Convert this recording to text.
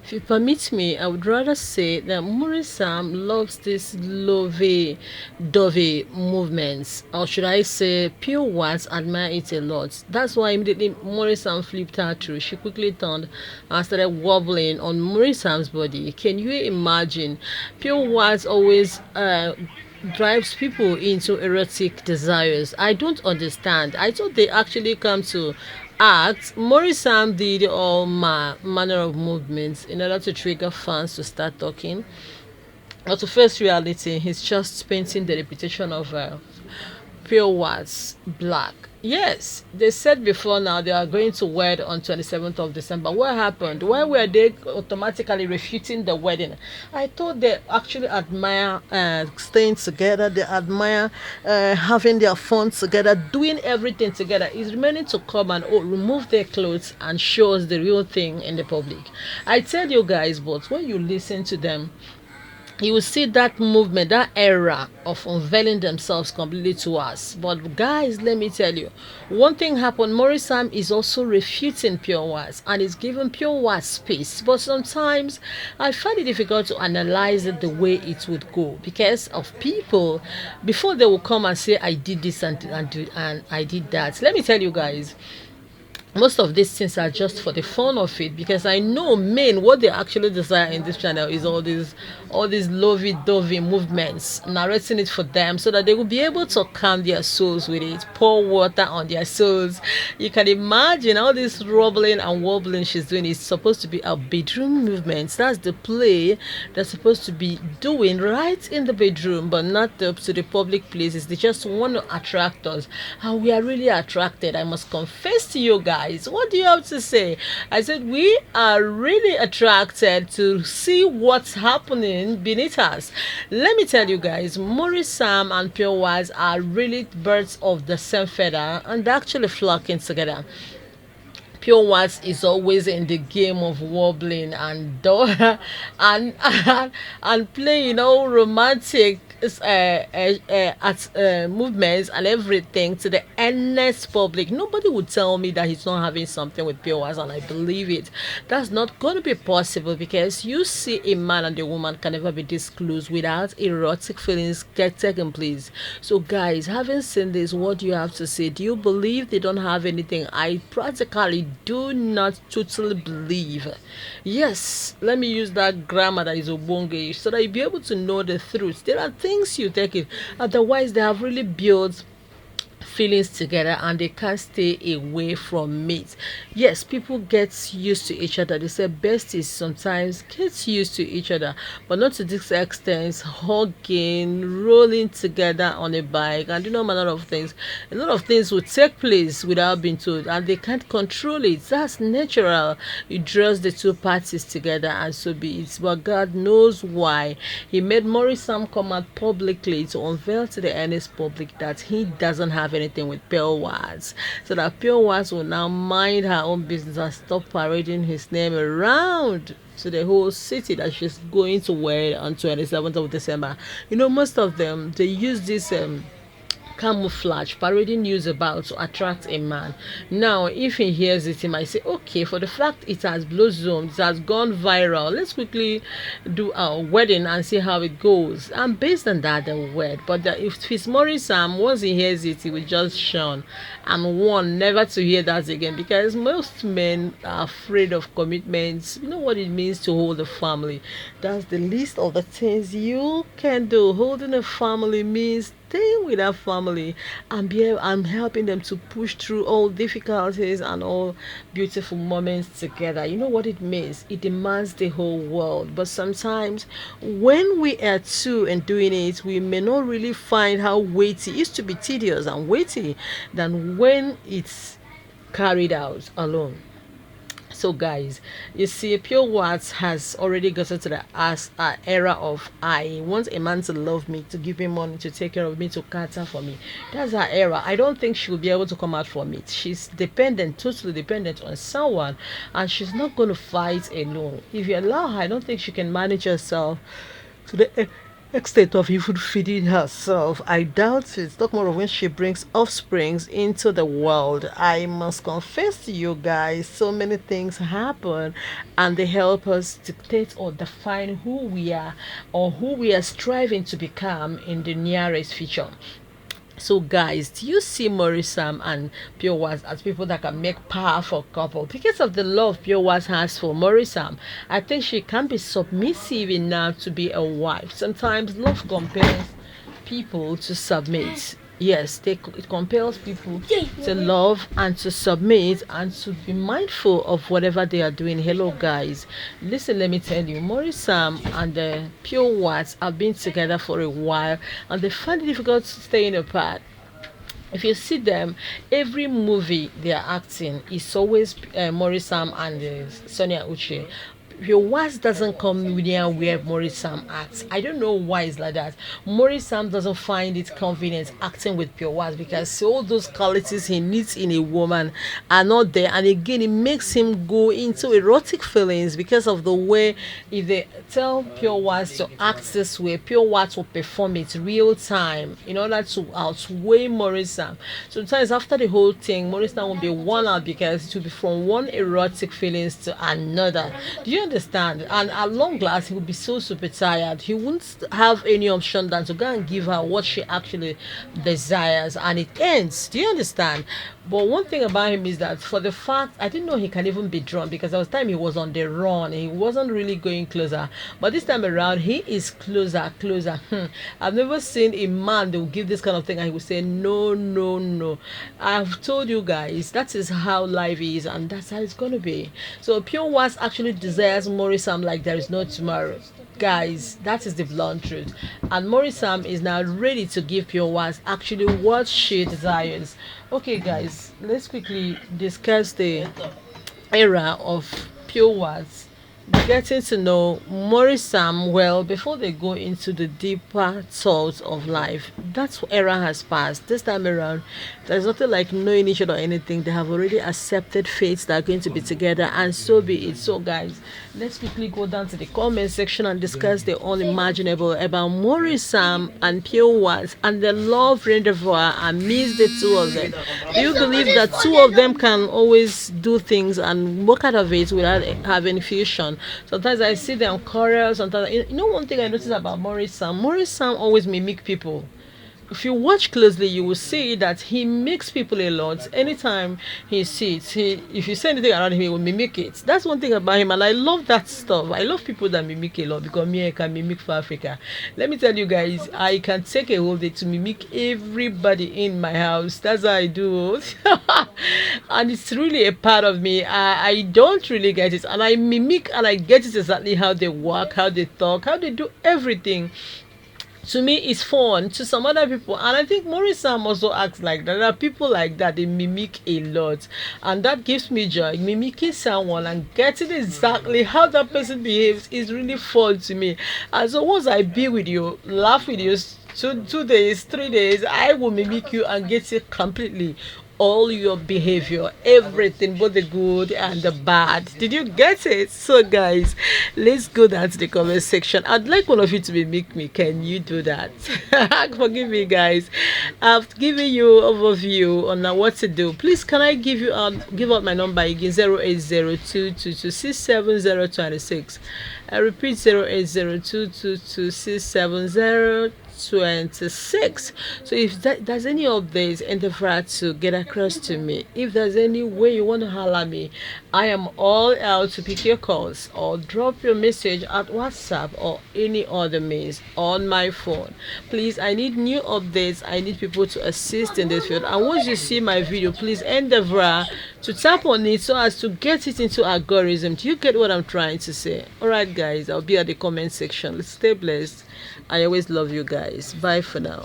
If you permit me, I would rather say that Maurice Sam loves this lovey-dovey movements, or should I say, pure Wats admire it a lot. That's why immediately Maurice Sam flipped her through. She quickly turned and started wobbling on Maurice Sam's body. Can you imagine? Pure Wats always drives people into erotic desires. I don't understand. I thought they actually come to act. Maurice Sam did all manner of movements in order to trigger fans to start talking. But to face reality, he's just painting the reputation of pure Wats black. Yes, they said before now they are going to wed on 27th of December. What happened? Why were they automatically refuting the wedding? I thought they actually admire staying together. They admire having their fun together, doing everything together. It's remaining to come and remove their clothes and show us the real thing in the public. I tell you guys, but when you listen to them, you will see that movement, that era of unveiling themselves completely to us. But guys, let me tell you, one thing happened. Maurice Sam is also refuting pure Wats and is giving pure Wats space. But sometimes I find it difficult to analyze it the way it would go because of people before they will come and say I did this and I did that. Let me tell you guys, most of these things are just for the fun of it, because I know men, what they actually desire in this channel is all these lovey-dovey movements, narrating it for them so that they will be able to calm their souls with it, pour water on their souls. You can imagine all this rubbling and wobbling she's doing is supposed to be a bedroom movements. That's the play they're supposed to be doing right in the bedroom, but not up to the public places. They just want to attract us, and we are really attracted. I must confess to you guys. What do you have to say? I said we are really attracted to see what's happening beneath us. Let me tell you guys, Maurice Sam and Pure Wats are really birds of the same feather, and they're actually flocking together. Pure Wats is always in the game of wobbling and and playing, romantic movements and everything to the endless public. Nobody would tell me that he's not having something with Pure Wats, and I believe it. That's not going to be possible, because you see a man and a woman can never be this close without erotic feelings taking place. So guys, having seen this, what do you have to say? Do you believe they don't have anything? I practically do not totally believe. Yes, let me use that grammar that is obonge so that you'll be able to know the truth. There are things you take it, otherwise they have really built feelings together and they can't stay away from it. Yes, people get used to each other. They say besties sometimes get used to each other, but not to this extent, hugging, rolling together on a bike, and a lot of things. A lot of things will take place without being told, and they can't control it. That's natural. You draws the two parties together, and so be it. But God knows why he made Maurice Sam come out publicly to unveil to the earnest public that he doesn't have anything with Pure Wats, so that Pure Wats will now mind her own business and stop parading his name around to the whole city that she's going to wear on 27th of December. Most of them, they use this camouflage, parading news about to attract a man. Now, if he hears it, he might say, okay, for the fact it has blossomed, it has gone viral, let's quickly do our wedding and see how it goes. And based on that, they'll wed. But if it's Maurice Sam, once he hears it, he will just shun and warn never to hear that again, because most men are afraid of commitments. You know what it means to hold a family. That's the least of the things you can do. Holding a family means staying with our family and I'm helping them to push through all difficulties and all beautiful moments together. You know what it means? It demands the whole world. But sometimes when we are two and doing it, we may not really find how weighty it used to be, tedious and weighty than when it's carried out alone. So guys, you see, Pure Wats has already gotten to the era of I want a man to love me, to give me money, to take care of me, to cater for me. That's her era. I don't think she will be able to come out from it. She's dependent, totally dependent on someone, and she's not going to fight alone. If you allow her, I don't think she can manage herself to the extent of even feeding herself. I doubt it. Talk more of when she brings offsprings into the world. I must confess to you guys, so many things happen and they help us dictate or define who we are or who we are striving to become in the nearest future. So guys, do you see Maurice Sam and Pure Wats as people that can make powerful couple? Because of the love Pure Wats has for Maurice Sam, I think she can be submissive enough to be a wife. Sometimes love compels people to submit. Yes, it compels people to love and to submit and to be mindful of whatever they are doing. Hello, guys. Listen, let me tell you, Maurice Sam and the Pure Wats have been together for a while and they find it difficult staying apart. If you see them, every movie they are acting is always Maurice Sam and Sonia Uche. Your words doesn't come near where Maurice Sam acts. I don't know why it's like that. Maurice Sam doesn't find it convenient acting with Pure Wats because all those qualities he needs in a woman are not there. And again, it makes him go into erotic feelings because of the way if they tell Pure Wats to act this way, Pure Wats will perform it real time in order to outweigh Maurice Sam. Sometimes after the whole thing, Maurice Sam will be worn out because it will be from one erotic feelings to another. Do you understand? And at long last, he would be so super tired. He wouldn't have any option than to go and give her what she actually desires, and it ends. Do you understand? But one thing about him is that for the fact I didn't know he can even be drawn because there was time he was on the run. He wasn't really going closer. But this time around, he is closer, closer. I've never seen a man that will give this kind of thing and he will say no, no, no. I've told you guys that is how life is and that's how it's gonna be. So Pure Wats actually desires Maurice Sam like there is no tomorrow. Guys, that is the blunt truth, and Maurice Sam is now ready to give Pure Wats actually what she desires. Okay guys, let's quickly discuss the era of Pure Wats getting to know Maurice Sam well before they go into the deeper thoughts of life. That era has passed. This time around, there's nothing like knowing each other or anything. They have already accepted fates that are going to be together, and so be it. So, guys, let's quickly go down to the comment section and discuss the unimaginable about Maurice Sam and Pure Wats and the love reservoir amidst the two of them. Do you believe that two of them can always do things and work out of it without having fusion? Sometimes I see them quarrel. Sometimes, you know, one thing I notice about Maurice Sam always mimic people. If you watch closely, you will see that he makes people a lot. Anytime he sits, if you say anything around him, he will mimic it. That's one thing about him, and I love that stuff. I love people that mimic a lot because me, I can mimic for Africa. Let me tell you guys, I can take a whole day to mimic everybody in my house. That's how I do. And it's really a part of me. I don't really get it, and I mimic and I get it exactly how they walk, how they talk, how they do everything. To me it's fun, to some other people, and I think Maurice Sam also acts like that. There are people like that, they mimic a lot, and that gives me joy. Mimicking someone and getting exactly how that person behaves is really fun to me. And so once I be with you, laugh with you 2 days, 3 days, I will mimic you and get it completely, all your behavior, everything, both the good and the bad. Did you get it? So guys, let's go down to the comment section. I'd like one of you to mimic me. Can you do that? Forgive me guys, I've given you overview on what to do. Please, can I give out my number again? 08022267026. I repeat, 08022267026. So if there's any updates, endeavor to get across to me. If there's any way you want to holler me, I am all out to pick your calls or drop your message at WhatsApp or any other means on my phone. Please, I need new updates. I need people to assist in this field, and once you see my video, please endeavor to tap on it so as to get it into algorithm. Do you get what I'm trying to say? All right guys, I'll be at the comment section. Let's stay blessed. I always love you guys. Bye for now.